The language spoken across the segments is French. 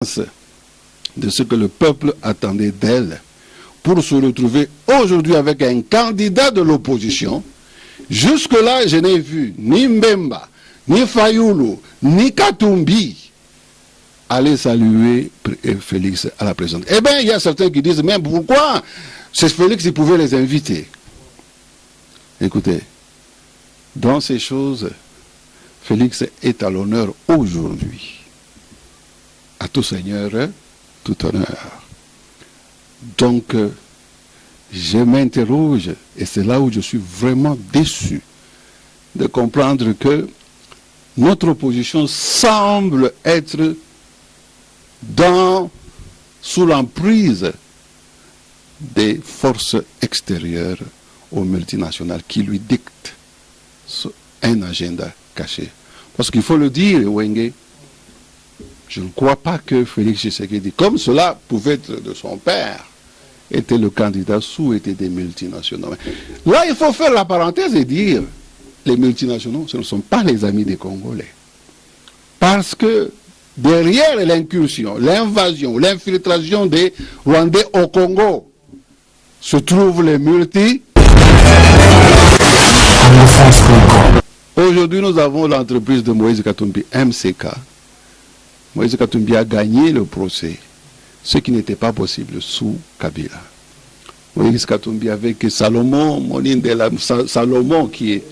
de ce que le peuple attendait d'elle pour se retrouver aujourd'hui avec un candidat de l'opposition. Jusque-là, je n'ai vu ni Mbemba, ni Fayoulou, ni Katumbi aller saluer Félix à la présidence. Eh bien, il y a certains qui disent, mais pourquoi c'est Félix qui pouvait les inviter? Écoutez, dans ces choses, Félix est à l'honneur aujourd'hui. À tout seigneur, tout honneur. Donc, je m'interroge, et c'est là où je suis vraiment déçu de comprendre que notre opposition semble être sous l'emprise des forces extérieures aux multinationales qui lui dictent un agenda caché. Parce qu'il faut le dire, Wenge, je ne crois pas que Félix Tshisekedi, comme cela pouvait être de son père, était le candidat souhaité des multinationaux. Là, il faut faire la parenthèse et dire, les multinationaux, ce ne sont pas les amis des Congolais. Parce que derrière l'incursion, l'invasion, l'infiltration des Rwandais au Congo, se trouvent les multi. Aujourd'hui, nous avons l'entreprise de Moïse Katumbi, MCK. Moïse Katumbi a gagné le procès, ce qui n'était pas possible sous Kabila. Moïse Katumbi avec Salomon, Salomon qui est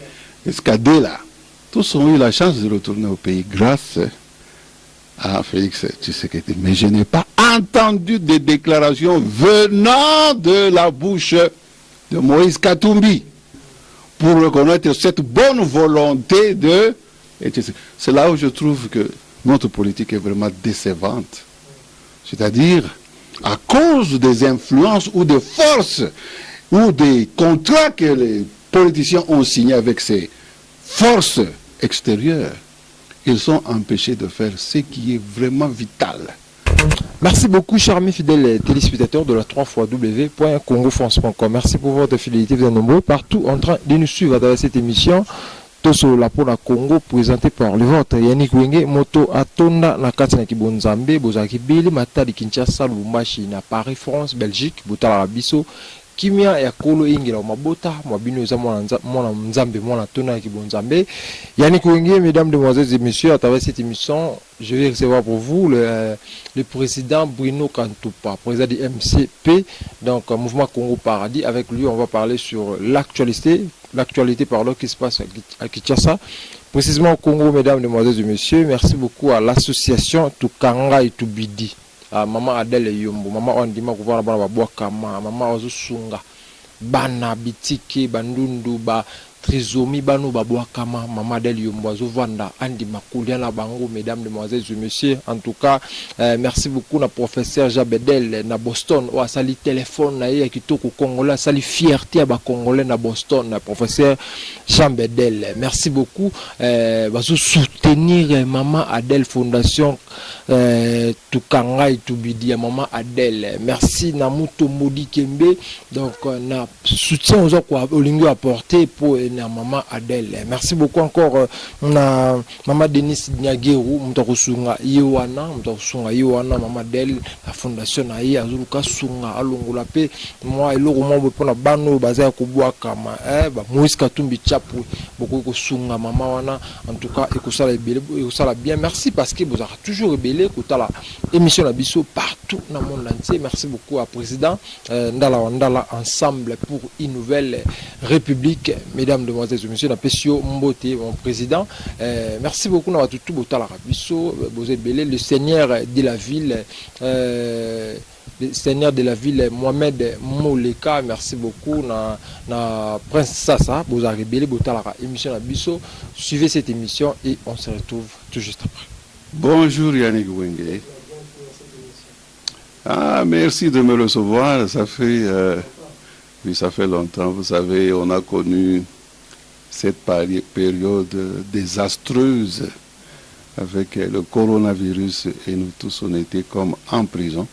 escadé là, tous ont eu la chance de retourner au pays grâce à Félix Tshisekedi. Mais je n'ai pas entendu des déclarations venant de la bouche de Moïse Katumbi pour reconnaître cette bonne volonté de... C'est là où je trouve que notre politique est vraiment décevante. C'est-à-dire, à cause des influences ou des forces ou des contrats que les politiciens ont signés avec ces forces extérieures, ils sont empêchés de faire ce qui est vraiment vital. Merci beaucoup, chers amis fidèles téléspectateurs de la 3xw.congofrance.com. Merci pour votre fidélité, vous êtes nombreux partout en train de nous suivre dans cette émission. Toso la Pona Congo, présenté par le vôtre Yannick Wenge, Moto Atonda, na Katina Kibonzambe, Bozaki Bili, Matadi Kinshasa, Lubumbashi, na Paris, France, Belgique, Botala Rabiso, Kimia ya Kolo Ingela Mabota, Mabino za Mwana Mzambe, Mwana Tona Kibonzambe. Yannick Wenge, mesdames, demoiselles et messieurs, à travers cette émission, je vais recevoir pour vous le président Bruno Kantoupa, président du MCP, donc Mouvement Congo Paradis. Avec lui, on va parler sur l'actualité qui se passe à Kinshasa, précisément au Congo, mesdames, demoiselles et messieurs. Merci beaucoup à l'association Tukanga et Tubidi. Maman Adèle Yombo, maman Ondima Kouvara Bana Boakama, maman Ozusunga, Bana Bitike, Bandundu, Trizomi, Bano Baboakama, maman Adèle Yombo, Zovanda, Andi Makuliana Bango, mesdames, demoiselles et messieurs. En tout cas, merci beaucoup na professeur Jabedel na Boston, ou à sali téléphone na yé kitoko Congolais, sali fierté à ba Congolais na Boston, na professeur Jabedel. Merci beaucoup. Bazo soutenir maman Adèle Fondation Tukanga et Tubidi à maman Adèle. Merci Namuto Modi Kembe. Donc na soutien aux autres au lingo apporté pour na maman Adèle. Merci beaucoup encore na maman Denis Nyageru, mtakusunga Yowana, maman Adèle, la fondation na yi azuluka sunga alongola pe moi eloko mo pona bano bazaya kubwa kama ba Moïse Katumbi Chapu beaucoup ko sunga maman wana. En tout cas ekosala bien. Merci parce que vous avez toujours rebellé kotala émission la biso partout dans le monde entier. Merci beaucoup à président Ndala ensemble pour une nouvelle république. Mesdames, demoiselles et messieurs, Napesio Mbote, mon président. Merci beaucoup à tout Botala Biso, Bozebele, le seigneur de la ville. Le seigneur de la ville Mohamed Moleka, merci beaucoup na Prince Sassa, Bozari Bele Botala émission la biso. Suivez cette émission et on se retrouve tout juste après. Bonjour Yannick Wenge. Ah, merci de me recevoir. Ça fait longtemps. Vous savez, on a connu cette période désastreuse avec le coronavirus et nous tous on était comme en prison.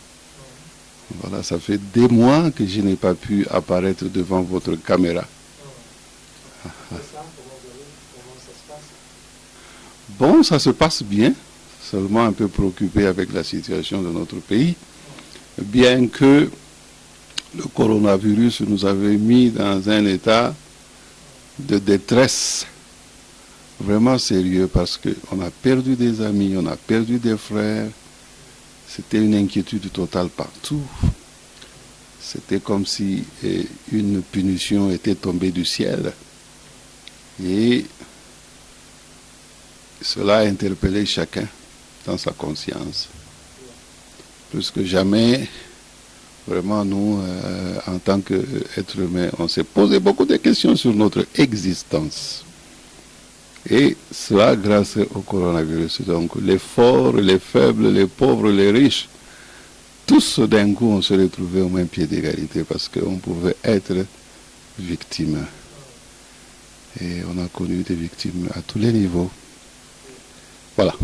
Voilà, ça fait des mois que je n'ai pas pu apparaître devant votre caméra. Bon, ça se passe bien. seulement un peu préoccupé avec la situation de notre pays, bien que le coronavirus nous avait mis dans un état de détresse vraiment sérieux parce qu'on a perdu des amis, on a perdu des frères. C'était une inquiétude totale partout. C'était comme si une punition était tombée du ciel. Et cela a interpellé chacun dans sa conscience. Plus que jamais, vraiment, nous, en tant qu'êtres humains, on s'est posé beaucoup de questions sur notre existence. Et cela grâce au coronavirus. Donc les forts, les faibles, les pauvres, les riches, tous d'un coup on se retrouvait au même pied d'égalité parce qu'on pouvait être victime. Et on a connu des victimes à tous les niveaux. Voilà. Ok,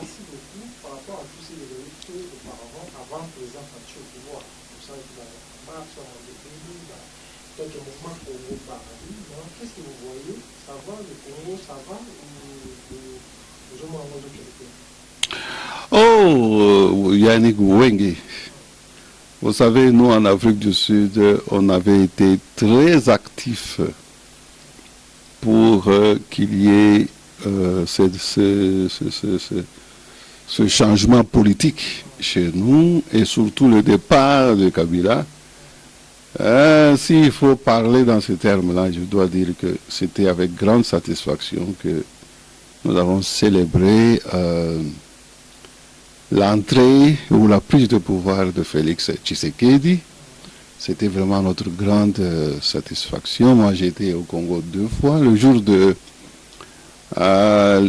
merci beaucoup. Par rapport à tous ces événements faits auparavant, avant que les enfants soient au pouvoir, vous savez que la marche en pays, quelques mouvements Congo paradis, qu'est-ce que vous voyez? Ça va, le Congo, ça va ou je m'en rends de quelqu'un? Oh, Yannick Wenge. Vous savez, nous en Afrique du Sud, on avait été très actifs pour qu'il y ait ce changement politique chez nous et surtout le départ de Kabila. S'il faut parler dans ces termes-là, je dois dire que c'était avec grande satisfaction que nous avons célébré l'entrée ou la prise de pouvoir de Félix Tshisekedi. C'était vraiment notre grande satisfaction. Moi, j'ai été au Congo 2 fois. Le jour de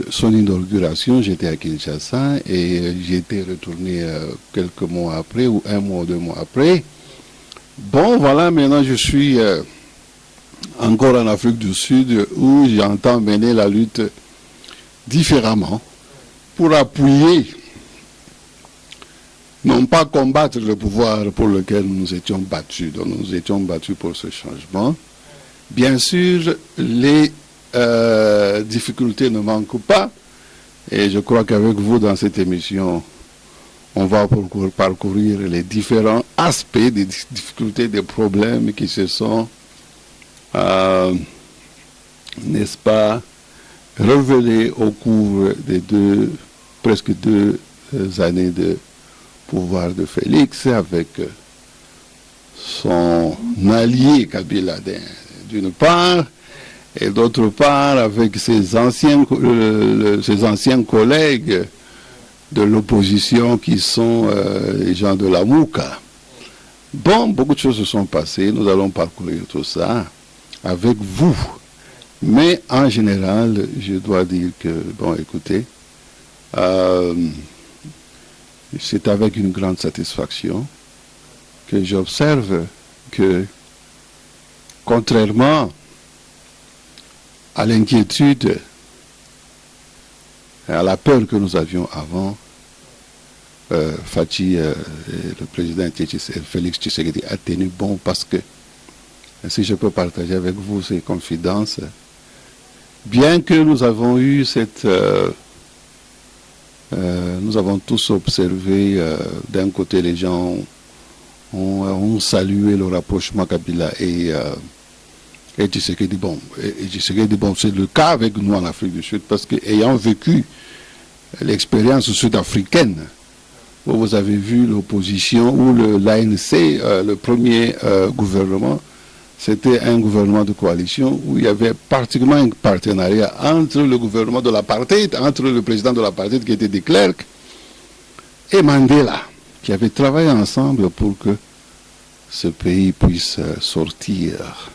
son inauguration, j'étais à Kinshasa et j'ai été retourné quelques mois après, ou 1 mois ou 2 mois après. Bon, voilà, maintenant je suis encore en Afrique du Sud où j'entends mener la lutte différemment pour appuyer, non pas combattre le pouvoir pour lequel nous étions battus. Donc nous étions battus pour ce changement. Bien sûr, les difficultés ne manquent pas et je crois qu'avec vous dans cette émission, on va parcourir les différents aspects des difficultés, des problèmes qui se sont, n'est-ce pas, révélés au cours des presque 2 années de pouvoir de Félix avec son allié Kabila d'une part et d'autre part avec ses anciens collègues de l'opposition qui sont les gens de la Mouka. Bon, beaucoup de choses se sont passées, nous allons parcourir tout ça avec vous. Mais en général, je dois dire que, bon, écoutez, c'est avec une grande satisfaction que j'observe que, contrairement à l'inquiétude, à la peur que nous avions avant, Fachi, le président Félix Tshisekedi a tenu bon parce que, si je peux partager avec vous ces confidences, bien que nous avons eu cette... nous avons tous observé, d'un côté les gens ont salué le rapprochement Kabila et Tshisekedi, bon, c'est le cas avec nous en Afrique du Sud parce qu'ayant vécu l'expérience sud-africaine, où vous avez vu l'opposition ou l'ANC, le premier gouvernement, c'était un gouvernement de coalition où il y avait pratiquement un partenariat entre le gouvernement de l'apartheid, entre le président de l'apartheid qui était de Klerk et Mandela, qui avaient travaillé ensemble pour que ce pays puisse sortir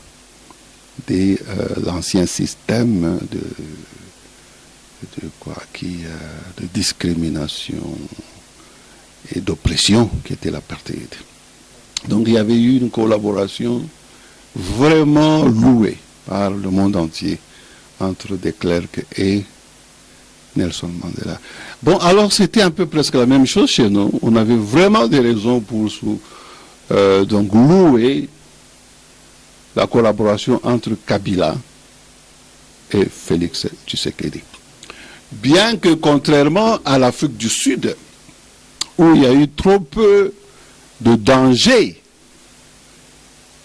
de l'ancien système de discrimination et d'oppression qui était l'apartheid. Donc il y avait eu une collaboration vraiment louée par le monde entier entre de Klerk et Nelson Mandela. Bon, alors c'était un peu presque la même chose chez nous. On avait vraiment des raisons pour donc louer la collaboration entre Kabila et Félix Tshisekedi. bien que contrairement à l'Afrique du Sud, où il y a eu trop peu de danger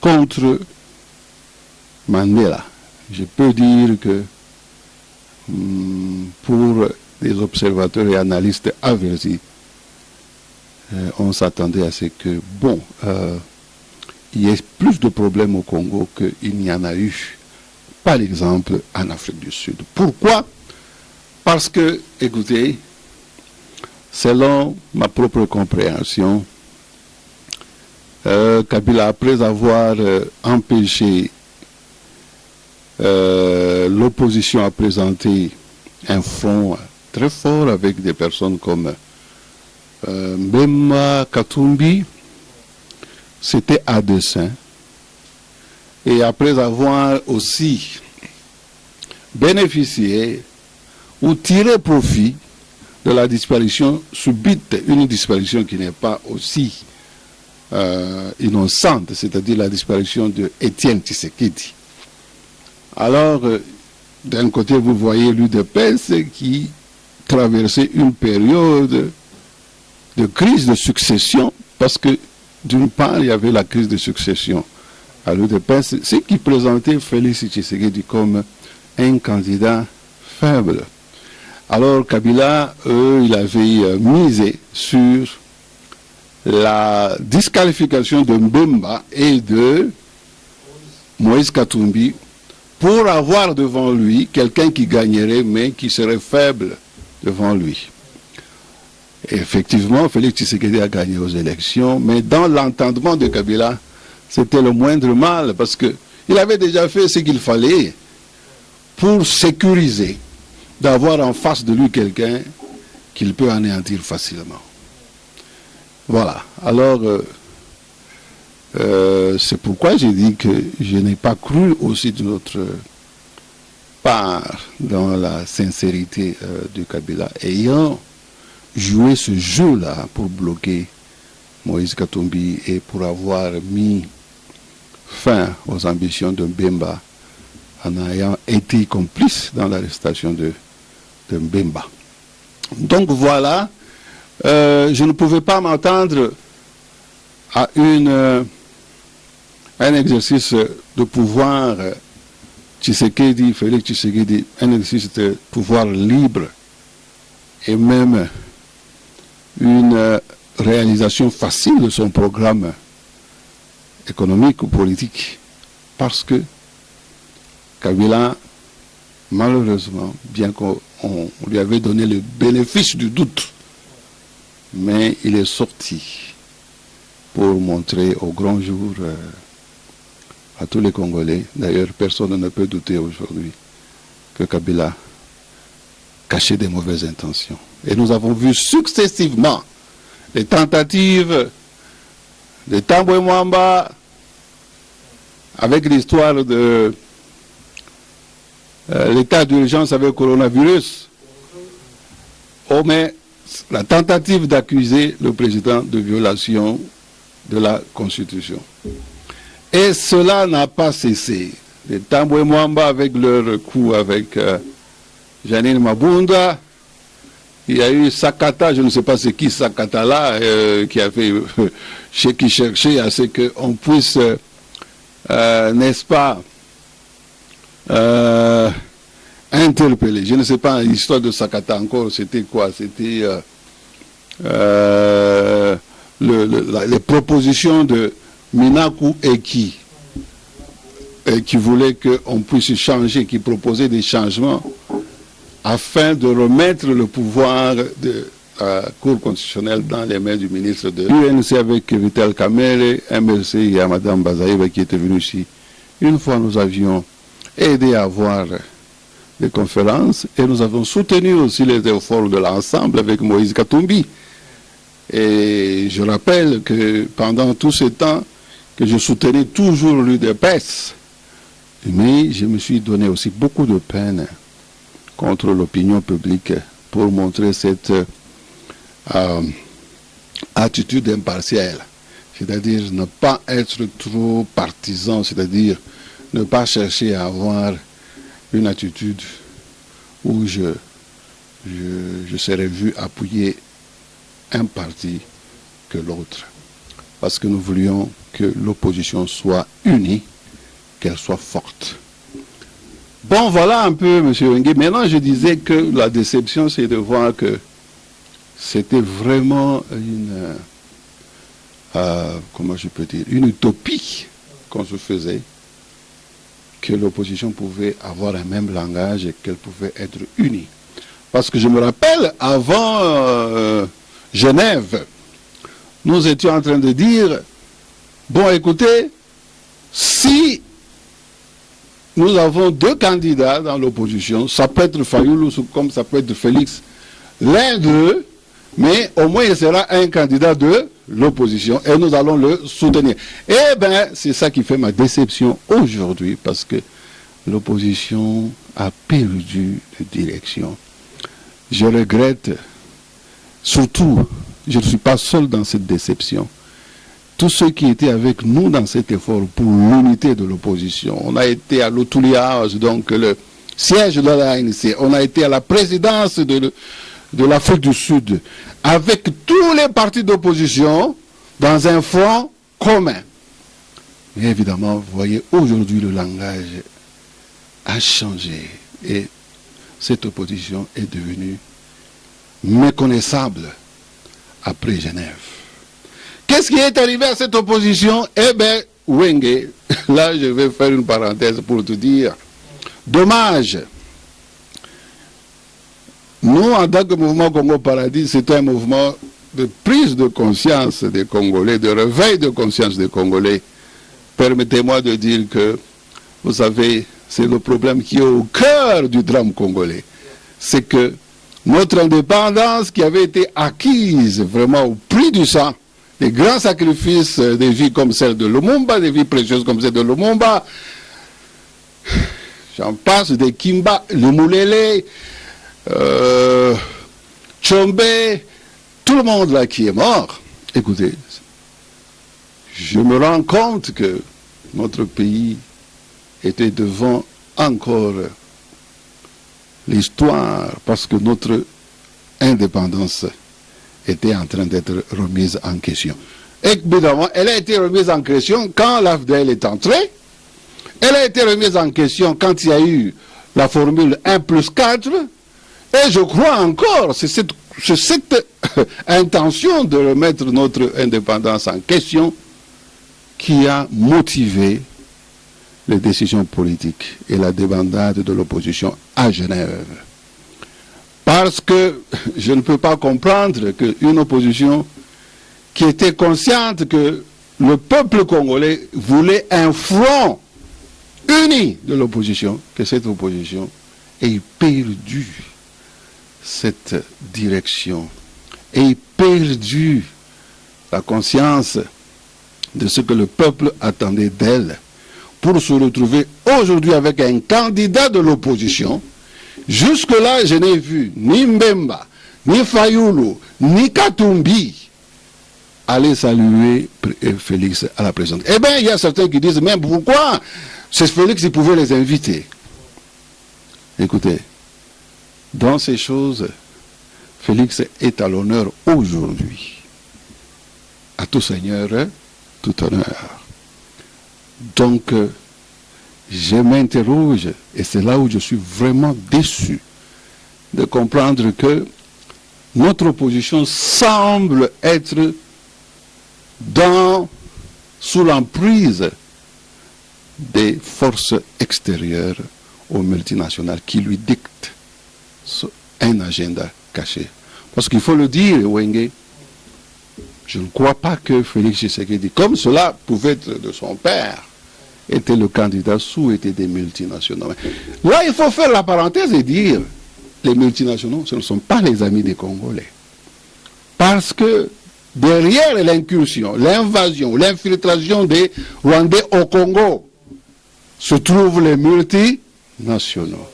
contre Mandela, je peux dire que pour les observateurs et analystes avertis, on s'attendait à ce que, il y ait plus de problèmes au Congo qu'il n'y en a eu, par exemple, en Afrique du Sud. Pourquoi? Parce que, écoutez, selon ma propre compréhension, Kabila, après avoir empêché l'opposition à présenter un front très fort avec des personnes comme Mbemba Katumbi, c'était à dessein. Et après avoir aussi bénéficié ou tiré profit de la disparition subite, une disparition qui n'est pas aussi innocente, c'est-à-dire la disparition de Étienne Tshisekedi. Alors, d'un côté, vous voyez l'UDPS qui traversait une période de crise de succession, parce que d'une part, il y avait la crise de succession à l'UDPS, ce qui présentait Félix Tshisekedi comme un candidat faible. Alors Kabila, il avait misé sur la disqualification de Mbemba et de Moïse Katumbi pour avoir devant lui quelqu'un qui gagnerait mais qui serait faible devant lui. Et effectivement, Félix Tshisekedi a gagné aux élections, mais dans l'entendement de Kabila, c'était le moindre mal parce qu'il avait déjà fait ce qu'il fallait pour sécuriser d'avoir en face de lui quelqu'un qu'il peut anéantir facilement. Voilà. Alors, c'est pourquoi j'ai dit que je n'ai pas cru aussi de notre part dans la sincérité de Kabila, ayant joué ce jeu-là pour bloquer Moïse Katumbi et pour avoir mis fin aux ambitions de Mbemba en ayant été complice dans l'arrestation de Mbemba. Donc voilà, je ne pouvais pas m'attendre à un exercice de pouvoir Tshisekedi, Félix Tshisekedi, un exercice de pouvoir libre et même une réalisation facile de son programme économique ou politique, parce que Kabila, malheureusement, bien qu'on lui avait donné le bénéfice du doute, mais il est sorti pour montrer au grand jour à tous les Congolais, d'ailleurs personne ne peut douter aujourd'hui que Kabila cachait des mauvaises intentions. Et nous avons vu successivement les tentatives de Tambwe Mwamba avec l'histoire de l'état d'urgence avec le coronavirus. Oh, mais la tentative d'accuser le président de violation de la Constitution. Et cela n'a pas cessé. Les Tambwe Mwamba avec leur coup avec Janine Mabunda. Il y a eu Sakata, je ne sais pas c'est qui Sakata là, qui a fait, qui cherchait à ce qu'on puisse, n'est-ce pas, interpeller. Je ne sais pas, l'histoire de Sakata encore, c'était quoi? C'était les propositions de Minaku Eki, qui voulait qu'on puisse changer, qui proposait des changements afin de remettre le pouvoir de la Cour constitutionnelle dans les mains du ministre de l'UNC avec Vital Kamerhe, MLC et à Mme Bazaïba qui était venue ici. Une fois, nous avions aidé à avoir des conférences et nous avons soutenu aussi les efforts de l'ensemble avec Moïse Katumbi. Et je rappelle que pendant tout ce temps, que je soutenais toujours l'UDPS, mais je me suis donné aussi beaucoup de peine contre l'opinion publique pour montrer cette attitude impartielle, c'est-à-dire ne pas être trop partisan, c'est-à-dire ne pas chercher à avoir une attitude où je je serais vu appuyer un parti que l'autre. Parce que nous voulions que l'opposition soit unie, qu'elle soit forte. Bon, voilà un peu, M. Wengue. Maintenant, je disais que la déception, c'est de voir que c'était vraiment une, comment je peux dire, une utopie qu'on se faisait, que l'opposition pouvait avoir un même langage et qu'elle pouvait être unie. Parce que je me rappelle, avant Genève, nous étions en train de dire, bon, écoutez, si nous avons deux candidats dans l'opposition, ça peut être Fayoulou comme ça peut être Félix, l'un d'eux, mais au moins il sera un candidat de l'opposition et nous allons le soutenir. Eh bien, c'est ça qui fait ma déception aujourd'hui, parce que l'opposition a perdu de direction. Je regrette, surtout, je ne suis pas seul dans cette déception. Tous ceux qui étaient avec nous dans cet effort pour l'unité de l'opposition, on a été à l'Outouliage, donc le siège de l'ANC, on a été à la présidence de l'Afrique du Sud, avec tous les partis d'opposition dans un front commun. Mais évidemment, vous voyez, aujourd'hui le langage a changé et cette opposition est devenue méconnaissable après Genève. Qu'est-ce qui est arrivé à cette opposition? Eh bien, Wengue, là je vais faire une parenthèse pour te dire, dommage. Nous, en tant que mouvement Congo Paradis, c'est un mouvement de prise de conscience des Congolais, de réveil de conscience des Congolais. Permettez-moi de dire que, vous savez, c'est le problème qui est au cœur du drame congolais. C'est que notre indépendance qui avait été acquise vraiment au prix du sang, des grands sacrifices, des vies comme celle de Lumumba, des vies précieuses comme celle de Lumumba, j'en passe, des Kimba, le Moulele, Tchombe, tout le monde là qui est mort. Écoutez, je me rends compte que notre pays était devant encore l'histoire, parce que notre indépendance était en train d'être remise en question. Évidemment, elle a été remise en question quand l'AFDL est entrée. Elle a été remise en question quand il y a eu la formule 1+4. Et je crois encore, c'est cette intention de remettre notre indépendance en question qui a motivé les décisions politiques et la débandade de l'opposition à Genève. Parce que je ne peux pas comprendre qu'une opposition qui était consciente que le peuple congolais voulait un front uni de l'opposition, que cette opposition ait perdu cette direction, ait perdu la conscience de ce que le peuple attendait d'elle, pour se retrouver aujourd'hui avec un candidat de l'opposition. Jusque-là, je n'ai vu ni Mbemba, ni Fayoulou, ni Katumbi aller saluer Félix à la présidence. Eh bien, il y a certains qui disent, mais pourquoi c'est Félix qui pouvait les inviter? Écoutez, dans ces choses, Félix est à l'honneur aujourd'hui. À tout seigneur, tout honneur. Donc, je m'interroge, et c'est là où je suis vraiment déçu de comprendre que notre opposition semble être sous l'emprise des forces extérieures aux multinationales qui lui dictent un agenda caché. Parce qu'il faut le dire, Wengue, je ne crois pas que Félix Tshisekedi, comme cela pouvait être de son père, était le candidat souhaité des multinationaux. Là, il faut faire la parenthèse et dire, les multinationaux, ce ne sont pas les amis des Congolais. Parce que derrière l'incursion, l'invasion, l'infiltration des Rwandais au Congo, se trouvent les multinationaux.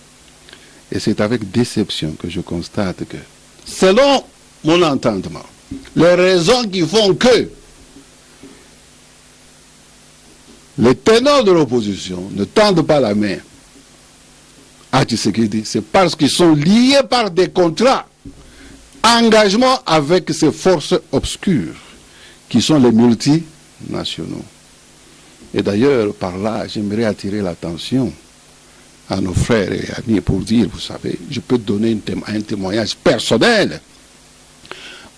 Et c'est avec déception que je constate que, selon mon entendement, les raisons qui font que les ténors de l'opposition ne tendent pas la main à Tshisekedi, c'est parce qu'ils sont liés par des contrats, engagements avec ces forces obscures, qui sont les multinationaux. Et d'ailleurs, par là, j'aimerais attirer l'attention à nos frères et amis pour dire, vous savez, je peux donner un témoignage personnel,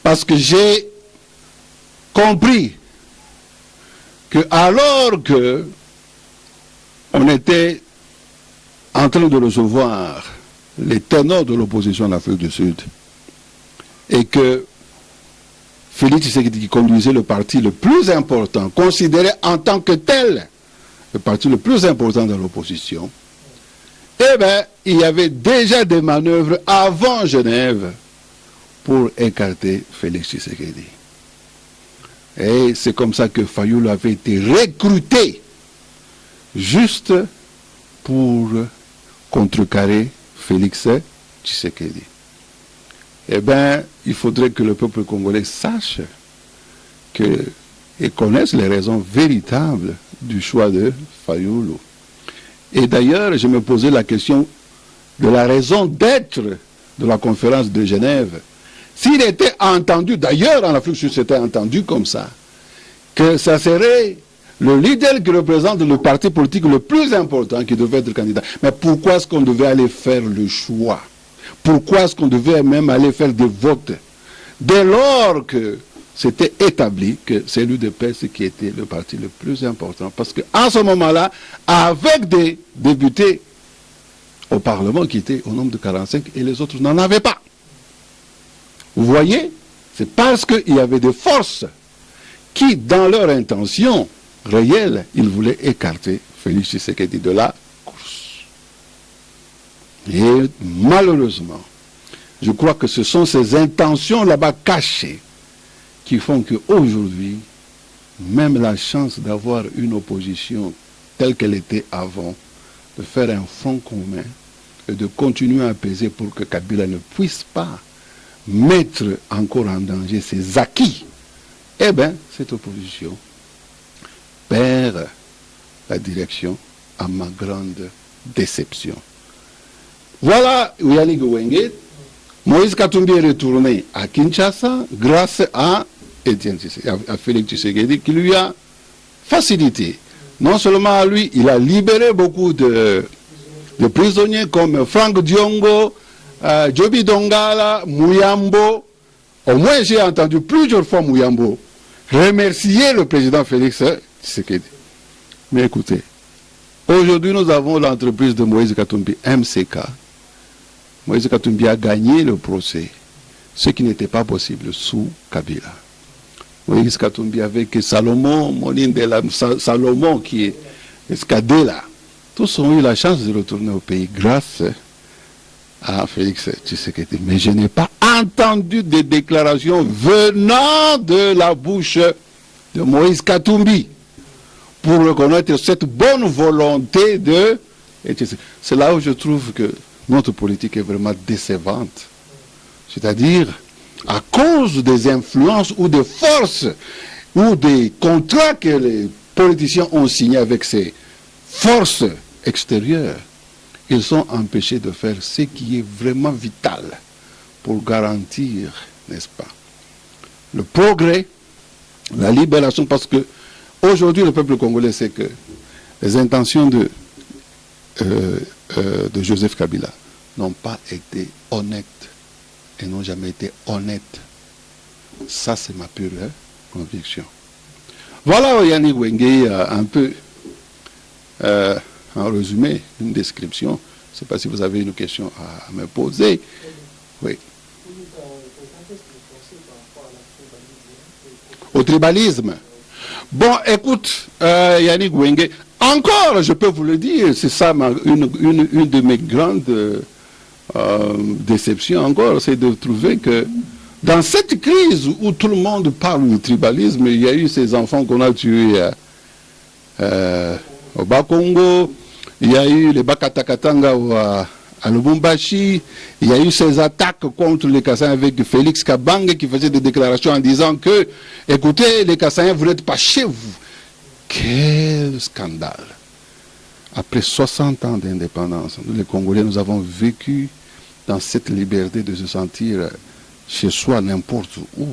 parce que j'ai compris que alors que on était en train de recevoir les ténors de l'opposition en Afrique du Sud et que Félix Tshisekedi, qui conduisait le parti le plus important, considéré en tant que tel le parti le plus important de l'opposition, eh bien, il y avait déjà des manœuvres avant Genève pour écarter Félix Tshisekedi. Et c'est comme ça que Fayoulou avait été recruté juste pour contrecarrer Félix Tshisekedi. Eh bien, il faudrait que le peuple congolais sache et connaisse les raisons véritables du choix de Fayoulou. Et d'ailleurs, je me posais la question de la raison d'être de la conférence de Genève. S'il était entendu, d'ailleurs en Afrique du Sud c'était entendu comme ça, que ça serait le leader qui représente le parti politique le plus important qui devait être candidat. Mais pourquoi est-ce qu'on devait aller faire le choix? Pourquoi est-ce qu'on devait même aller faire des votes? Dès lors que c'était établi que c'est l'UDPS qui était le parti le plus important. Parce qu'à ce moment-là, avec des députés au Parlement qui étaient au nombre de 45 et les autres n'en avaient pas. Vous voyez, c'est parce qu'il y avait des forces qui, dans leur intention réelle, ils voulaient écarter Félix Tshisekedi de la course. Et malheureusement, je crois que ce sont ces intentions là-bas cachées qui font qu'aujourd'hui, même la chance d'avoir une opposition telle qu'elle était avant, de faire un front commun et de continuer à peser pour que Kabila ne puisse pas mettre encore en danger ses acquis, eh bien, cette opposition perd la direction à ma grande déception. Voilà Yannick Wenge. Moïse Katumbi est retourné à Kinshasa grâce à Félix Tshisekedi qui lui a facilité. Non seulement à lui, il a libéré beaucoup de prisonniers comme Franck Diongo, Joby Dongala, Mouyambo. Au moins, j'ai entendu plusieurs fois Mouyambo remercier le président Félix Tshisekedi. Mais écoutez, aujourd'hui, nous avons l'entreprise de Moïse Katumbi, MCK. Moïse Katumbi a gagné le procès, ce qui n'était pas possible sous Kabila. Moïse Katumbi avec Salomon, Salomon qui est escadé là, tous ont eu la chance de retourner au pays grâce à Félix Tshisekedi. Mais je n'ai pas entendu des déclarations venant de la bouche de Moïse Katumbi pour reconnaître cette bonne volonté de... C'est là où je trouve que notre politique est vraiment décevante. C'est-à-dire, à cause des influences ou des forces ou des contrats que les politiciens ont signés avec ces forces extérieures, ils sont empêchés de faire ce qui est vraiment vital pour garantir, n'est-ce pas, le progrès, la libération, parce que aujourd'hui le peuple congolais sait que les intentions de Joseph Kabila n'ont pas été honnêtes et n'ont jamais été honnêtes. Ça, c'est ma pure conviction. Voilà Yannick Wenge, un peu en résumé, une description. Je ne sais pas si vous avez une question à me poser. Oui. Au tribalisme. Bon, écoute, Yannick Wenge, encore, je peux vous le dire, c'est ça une de mes grandes déceptions encore, c'est de trouver que dans cette crise où tout le monde parle du tribalisme, il y a eu ces enfants qu'on a tués au Bas-Congo, il y a eu les Bakatakatanga à Lubumbashi, il y a eu ces attaques contre les Kassaïens avec Félix Kabange qui faisait des déclarations en disant que, écoutez, les Kassaïens, vous n'êtes pas chez vous. Quel scandale! Après 60 ans d'indépendance, nous les Congolais, nous avons vécu dans cette liberté de se sentir chez soi n'importe où.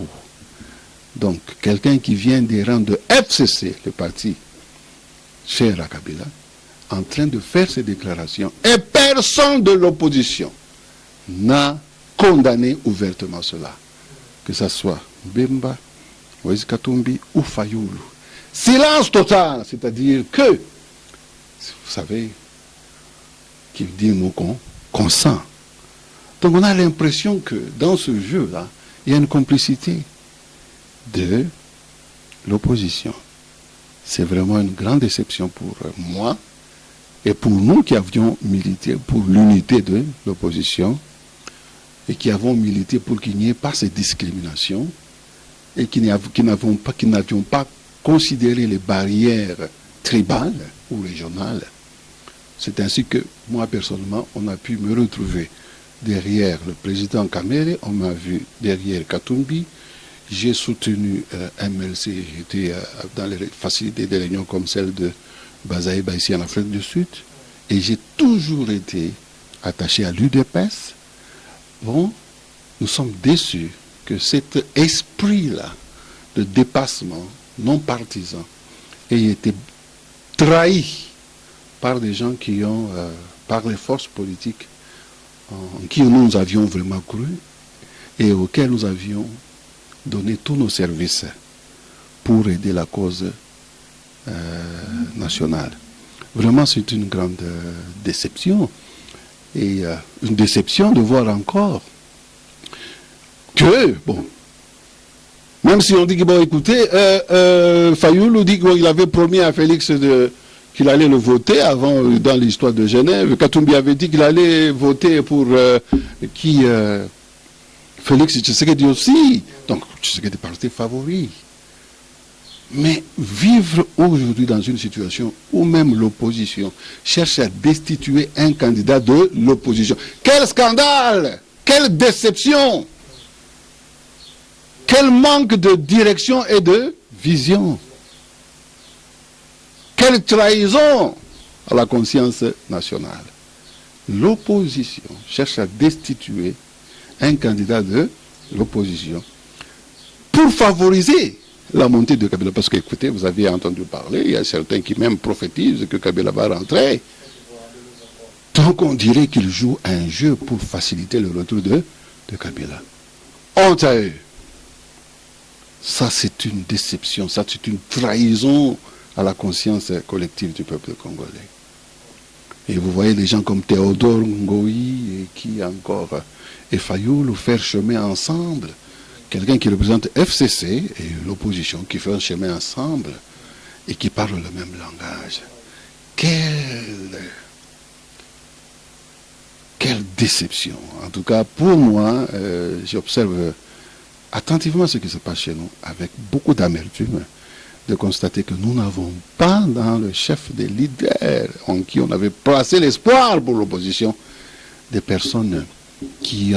Donc, quelqu'un qui vient des rangs de FCC, le parti cher à Kabila, en train de faire ces déclarations, et personne de l'opposition n'a condamné ouvertement cela. Que ce soit Bemba, Moïse Katumbi ou Fayoulou. Silence total, c'est-à-dire que, vous savez, qui dit nous qu'on sent. Donc on a l'impression que dans ce jeu-là, il y a une complicité de l'opposition. C'est vraiment une grande déception pour moi et pour nous qui avions milité pour l'unité de l'opposition et qui avons milité pour qu'il n'y ait pas ces discriminations et qui n'avions pas considéré les barrières tribales ou régionales. C'est ainsi que moi personnellement, on a pu me retrouver derrière le président Kamere, on m'a vu derrière Katumbi. J'ai soutenu MLC, j'étais dans les facilités des réunions comme celle de Bazaïba ici en Afrique du Sud, et j'ai toujours été attaché à l'UDPS. Bon, nous sommes déçus que cet esprit-là de dépassement non partisan ait été trahi par des gens qui ont, par les forces politiques, en qui nous avions vraiment cru et auxquels nous avions donné tous nos services pour aider la cause nationale. Vraiment, c'est une grande déception. Et une déception de voir encore que, bon, même si on dit que, bon, écoutez, Fayoulou dit qu'il avait promis à Félix qu'il allait le voter avant, dans l'histoire de Genève. Katumbi avait dit qu'il allait voter pour Félix Tshisekedi aussi. Donc, Tshisekedi parti favori. Mais vivre aujourd'hui dans une situation où même l'opposition cherche à destituer un candidat de l'opposition. Quel scandale! Quelle déception! Quel manque de direction et de vision! Quelle trahison à la conscience nationale! L'opposition cherche à destituer un candidat de l'opposition pour favoriser la montée de Kabila. Parce que, écoutez, vous aviez entendu parler, il y a certains qui même prophétisent que Kabila va rentrer. Donc on dirait qu'il joue un jeu pour faciliter le retour de Kabila. Honte à eux. Ça, c'est une déception, ça, c'est une trahison à la conscience collective du peuple congolais. Et vous voyez des gens comme Théodore Ngoï et qui encore, et Fayoulou faire chemin ensemble. Quelqu'un qui représente FCC et l'opposition qui fait un chemin ensemble et qui parle le même langage. Quelle déception. En tout cas, pour moi, j'observe attentivement ce qui se passe chez nous avec beaucoup d'amertume de constater que nous n'avons pas dans le chef des leaders en qui on avait placé l'espoir pour l'opposition des personnes qui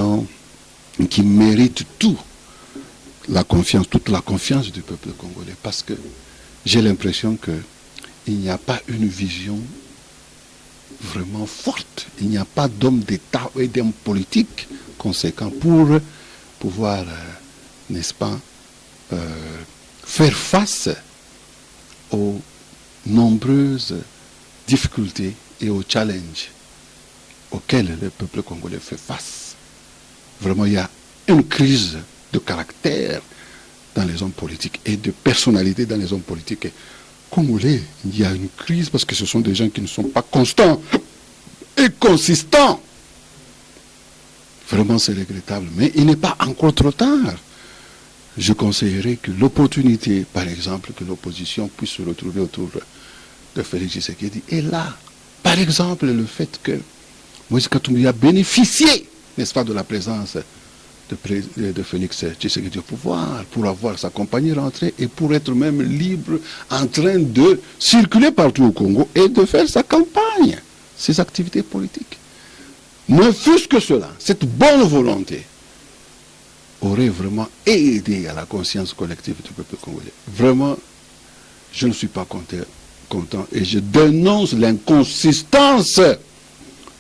méritent tout. Toute la confiance du peuple congolais, parce que j'ai l'impression qu'il n'y a pas une vision vraiment forte, il n'y a pas d'homme d'État et d'homme politique conséquent pour pouvoir, n'est-ce pas, faire face aux nombreuses difficultés et aux challenges auxquels le peuple congolais fait face. Vraiment, il y a une crise de caractère dans les hommes politiques et de personnalité dans les hommes politiques congolais. Il y a une crise parce que ce sont des gens qui ne sont pas constants et consistants. Vraiment, c'est regrettable. Mais il n'est pas encore trop tard. Je conseillerais que l'opportunité, par exemple, que l'opposition puisse se retrouver autour de Félix Tshisekedi est là. Par exemple, le fait que Moïse Katumbi a bénéficié, n'est-ce pas, de la présence de Félix Tshisekedi au pouvoir, pour avoir sa compagnie rentrée et pour être même libre, en train de circuler partout au Congo et de faire sa campagne, ses activités politiques. Ne fût-ce que cela, cette bonne volonté aurait vraiment aidé à la conscience collective du peuple congolais. Vraiment, je ne suis pas content et je dénonce l'inconsistance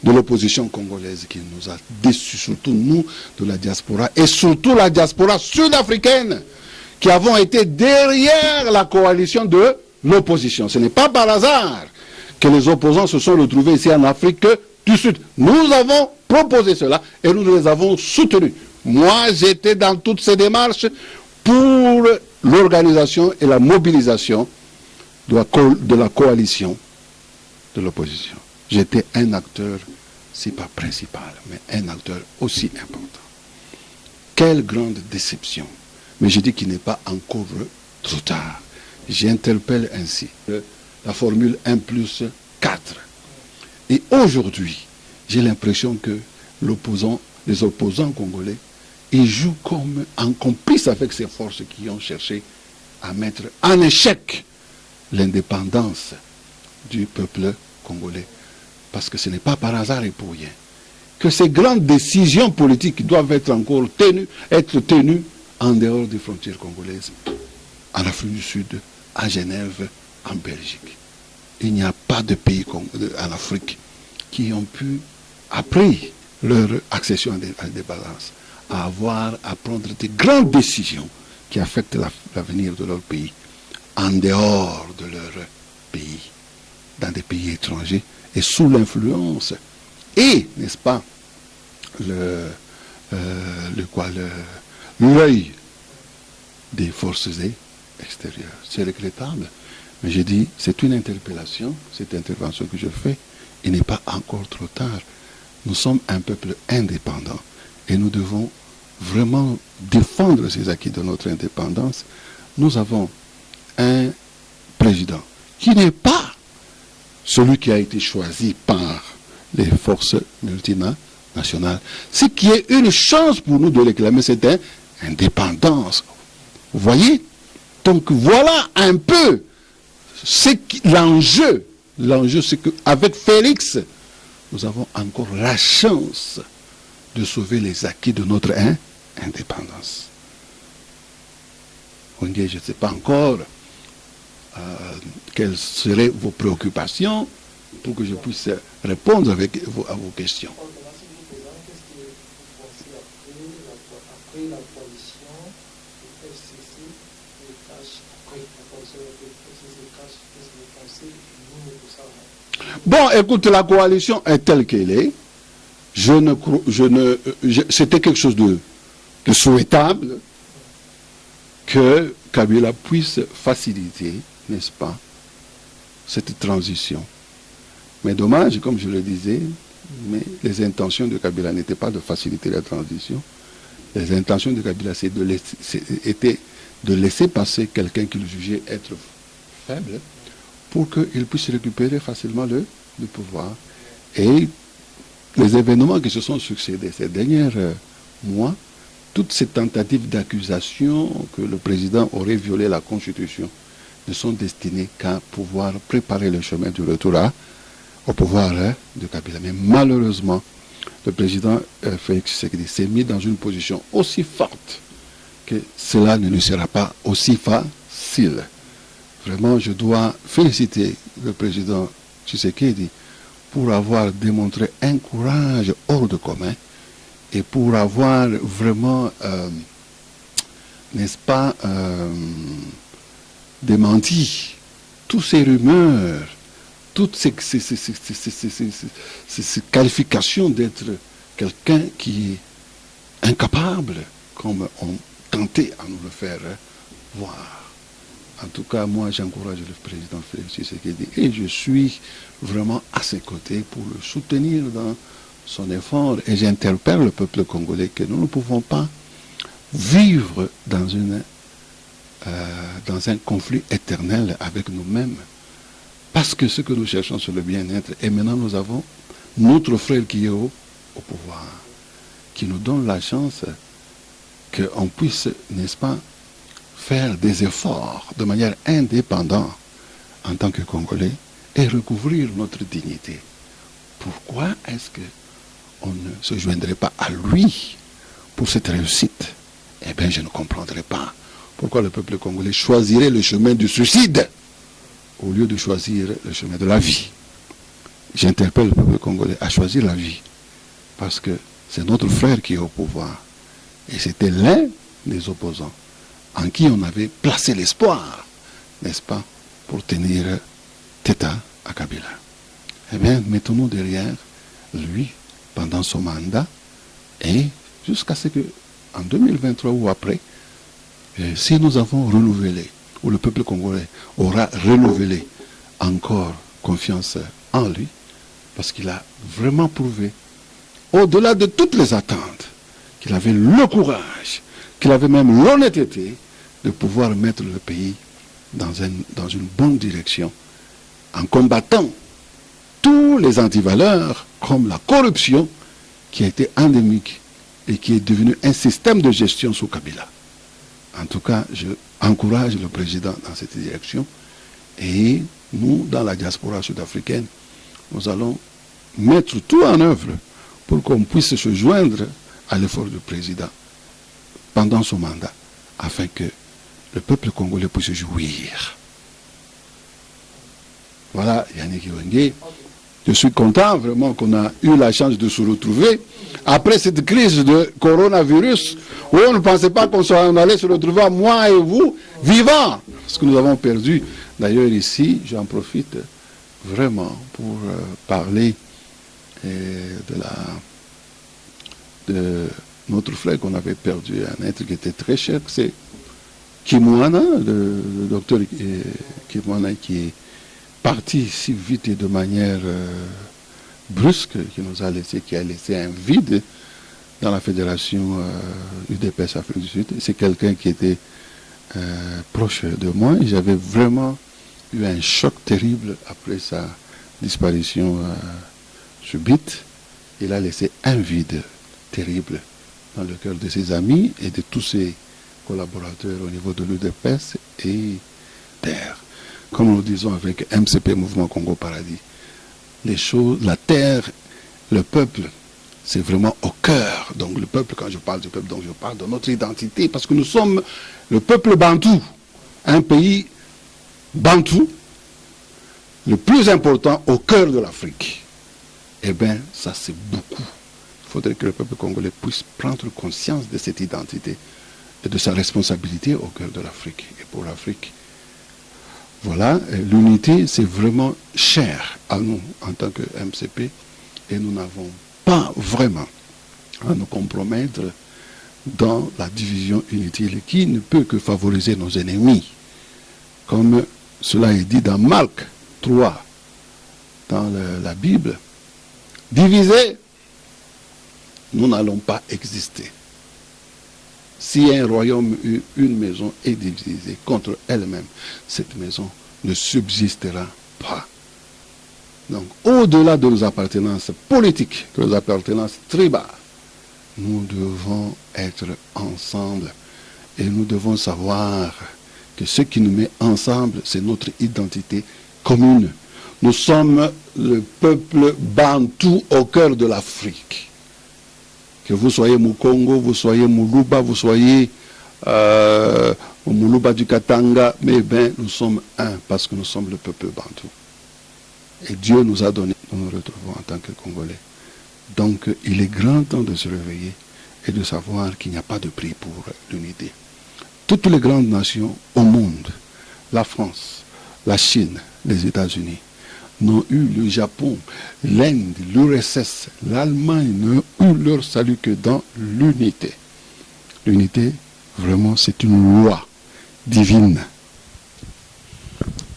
de l'opposition congolaise qui nous a déçus, surtout nous de la diaspora et surtout la diaspora sud-africaine qui avons été derrière la coalition de l'opposition. Ce n'est pas par hasard que les opposants se sont retrouvés ici en Afrique du Sud. Nous avons proposé cela et nous les avons soutenus. Moi, j'étais dans toutes ces démarches pour l'organisation et la mobilisation de la coalition de l'opposition. J'étais un acteur, si pas principal, mais un acteur aussi important. Quelle grande déception. Mais je dis qu'il n'est pas encore trop tard. J'interpelle ainsi la formule 1+4. Et aujourd'hui, j'ai l'impression que les opposants congolais, ils jouent comme en complice avec ces forces qui ont cherché à mettre en échec l'indépendance du peuple congolais. Parce que ce n'est pas par hasard et pour rien que ces grandes décisions politiques doivent être encore tenues en dehors des frontières congolaises, en Afrique du Sud, à Genève, en Belgique. Il n'y a pas de pays en Afrique qui ont pu, après leur accession à l'indépendance, à prendre de grandes décisions qui affectent l'avenir de leur pays, en dehors de leur pays, dans des pays étrangers, et sous l'influence, et, n'est-ce pas, l'œil des forces extérieures. C'est regrettable, mais j'ai dit, c'est une interpellation, cette intervention que je fais, il n'est pas encore trop tard. Nous sommes un peuple indépendant, et nous devons vraiment défendre ces acquis de notre indépendance. Nous avons un président qui n'est pas celui qui a été choisi par les forces multinationales. Ce qui est une chance pour nous de réclamer cette indépendance. Vous voyez? Donc voilà un peu l'enjeu. L'enjeu, c'est qu'avec Félix, nous avons encore la chance de sauver les acquis de notre indépendance. Je ne sais pas encore quelles seraient vos préoccupations pour que je puisse répondre à vos questions. Bon, écoute, la coalition est telle qu'elle est. C'était quelque chose de souhaitable que Kabila puisse faciliter, n'est-ce pas, cette transition. Mais dommage, comme je le disais, mais les intentions de Kabila n'étaient pas de faciliter la transition. Les intentions de Kabila étaient de laisser passer quelqu'un qu'il jugeait être faible pour qu'il puisse récupérer facilement le pouvoir. Et les événements qui se sont succédés ces derniers mois, toutes ces tentatives d'accusation que le président aurait violé la Constitution ne sont destinées qu'à pouvoir préparer le chemin du retour au pouvoir de Kabila. Mais malheureusement, le président Félix Tshisekedi s'est mis dans une position aussi forte que cela ne lui sera pas aussi facile. Vraiment, je dois féliciter le président Tshisekedi pour avoir démontré un courage hors de commun et pour avoir vraiment, n'est-ce pas, démenti toutes ces rumeurs, toutes ces qualifications d'être quelqu'un qui est incapable, comme on tentait à nous le faire voir. En tout cas, moi, j'encourage le président Félix Tshisekedi et je suis vraiment à ses côtés pour le soutenir dans son effort. Et j'interpelle le peuple congolais que nous ne pouvons pas vivre dans un conflit éternel avec nous-mêmes. Parce que ce que nous cherchons, c'est le bien-être. Et maintenant, nous avons notre frère qui est au pouvoir, qui nous donne la chance qu'on puisse, n'est-ce pas, faire des efforts de manière indépendante en tant que Congolais et recouvrir notre dignité. Pourquoi est-ce qu'on ne se joindrait pas à lui pour cette réussite? Eh bien, je ne comprendrai pas pourquoi le peuple congolais choisirait le chemin du suicide. au lieu de choisir le chemin de la vie. J'interpelle le peuple congolais à choisir la vie, parce que c'est notre frère qui est au pouvoir. Et c'était l'un des opposants en qui on avait placé l'espoir, n'est-ce pas, pour tenir tête à Kabila. Eh bien, mettons-nous derrière lui pendant son mandat et jusqu'à ce que, en 2023 ou après, si nous avons renouvelé, ou le peuple congolais aura renouvelé encore confiance en lui, parce qu'il a vraiment prouvé, au-delà de toutes les attentes, qu'il avait le courage, qu'il avait même l'honnêteté de pouvoir mettre le pays dans une bonne direction, en combattant tous les antivaleurs, comme la corruption, qui a été endémique et qui est devenue un système de gestion sous Kabila. En tout cas, je encourage le président dans cette direction. Et nous, dans la diaspora sud-africaine, nous allons mettre tout en œuvre pour qu'on puisse se joindre à l'effort du président pendant son mandat, afin que le peuple congolais puisse jouir. Voilà, Yannick Iwenge. Je suis content vraiment qu'on a eu la chance de se retrouver après cette crise de coronavirus où on ne pensait pas qu'on allait se retrouver, moi et vous, vivants. Parce que nous avons perdu. D'ailleurs ici, j'en profite vraiment pour parler de notre frère qu'on avait perdu, un être qui était très cher, c'est Kimwana, le docteur Kimwana, qui est parti si vite et de manière brusque, qui a laissé un vide dans la fédération UDPS Afrique du Sud. C'est quelqu'un qui était proche de moi et j'avais vraiment eu un choc terrible après sa disparition subite. Il a laissé un vide terrible dans le cœur de ses amis et de tous ses collaborateurs au niveau de l'UDPS et terre. Comme nous disons avec MCP, Mouvement Congo Paradis, les choses, la terre, le peuple, c'est vraiment au cœur. Donc le peuple, quand je parle du peuple, donc je parle de notre identité, parce que nous sommes le peuple bantou, un pays bantou, le plus important au cœur de l'Afrique. Eh bien, ça c'est beaucoup. Il faudrait que le peuple congolais puisse prendre conscience de cette identité et de sa responsabilité au cœur de l'Afrique et pour l'Afrique. Voilà, l'unité, c'est vraiment cher à nous en tant que MCP et nous n'avons pas vraiment à nous compromettre dans la division inutile qui ne peut que favoriser nos ennemis. Comme cela est dit dans Marc 3, dans la Bible, divisé, nous n'allons pas exister. Si un royaume, une maison est divisée contre elle-même, cette maison ne subsistera pas. Donc, au-delà de nos appartenances politiques, de nos appartenances tribales, nous devons être ensemble et nous devons savoir que ce qui nous met ensemble, c'est notre identité commune. Nous sommes le peuple bantou au cœur de l'Afrique. Que vous soyez Mukongo, vous soyez Muluba, vous soyez Muluba du Katanga, mais bien nous sommes un parce que nous sommes le peuple bantou. Et Dieu nous a donné, nous nous retrouvons en tant que Congolais. Donc il est grand temps de se réveiller et de savoir qu'il n'y a pas de prix pour l'unité. Toutes les grandes nations au monde, la France, la Chine, les États-Unis, n'ont eu le Japon, l'Inde, l'URSS, l'Allemagne n'ont eu leur salut que dans l'unité. L'unité, vraiment, c'est une loi divine.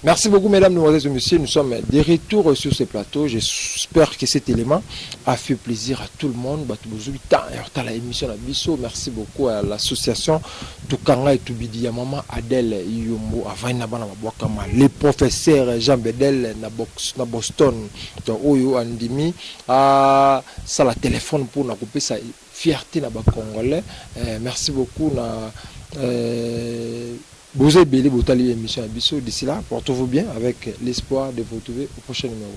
Merci beaucoup, mesdames, mesdemoiselles et messieurs. Nous sommes de retour sur ce plateau. J'espère que cet élément a fait plaisir à tout le monde. Merci beaucoup à l'association Tukanga et Tubidi Yamama Adèle Yombo les professeurs Jean Bedel na Boston Oyo Andimi à ça la téléphone pour na couper sa fierté na Congolais. Merci beaucoup na vous avez bien les émissions à Bissau. D'ici là, portez-vous bien avec l'espoir de vous retrouver au prochain numéro.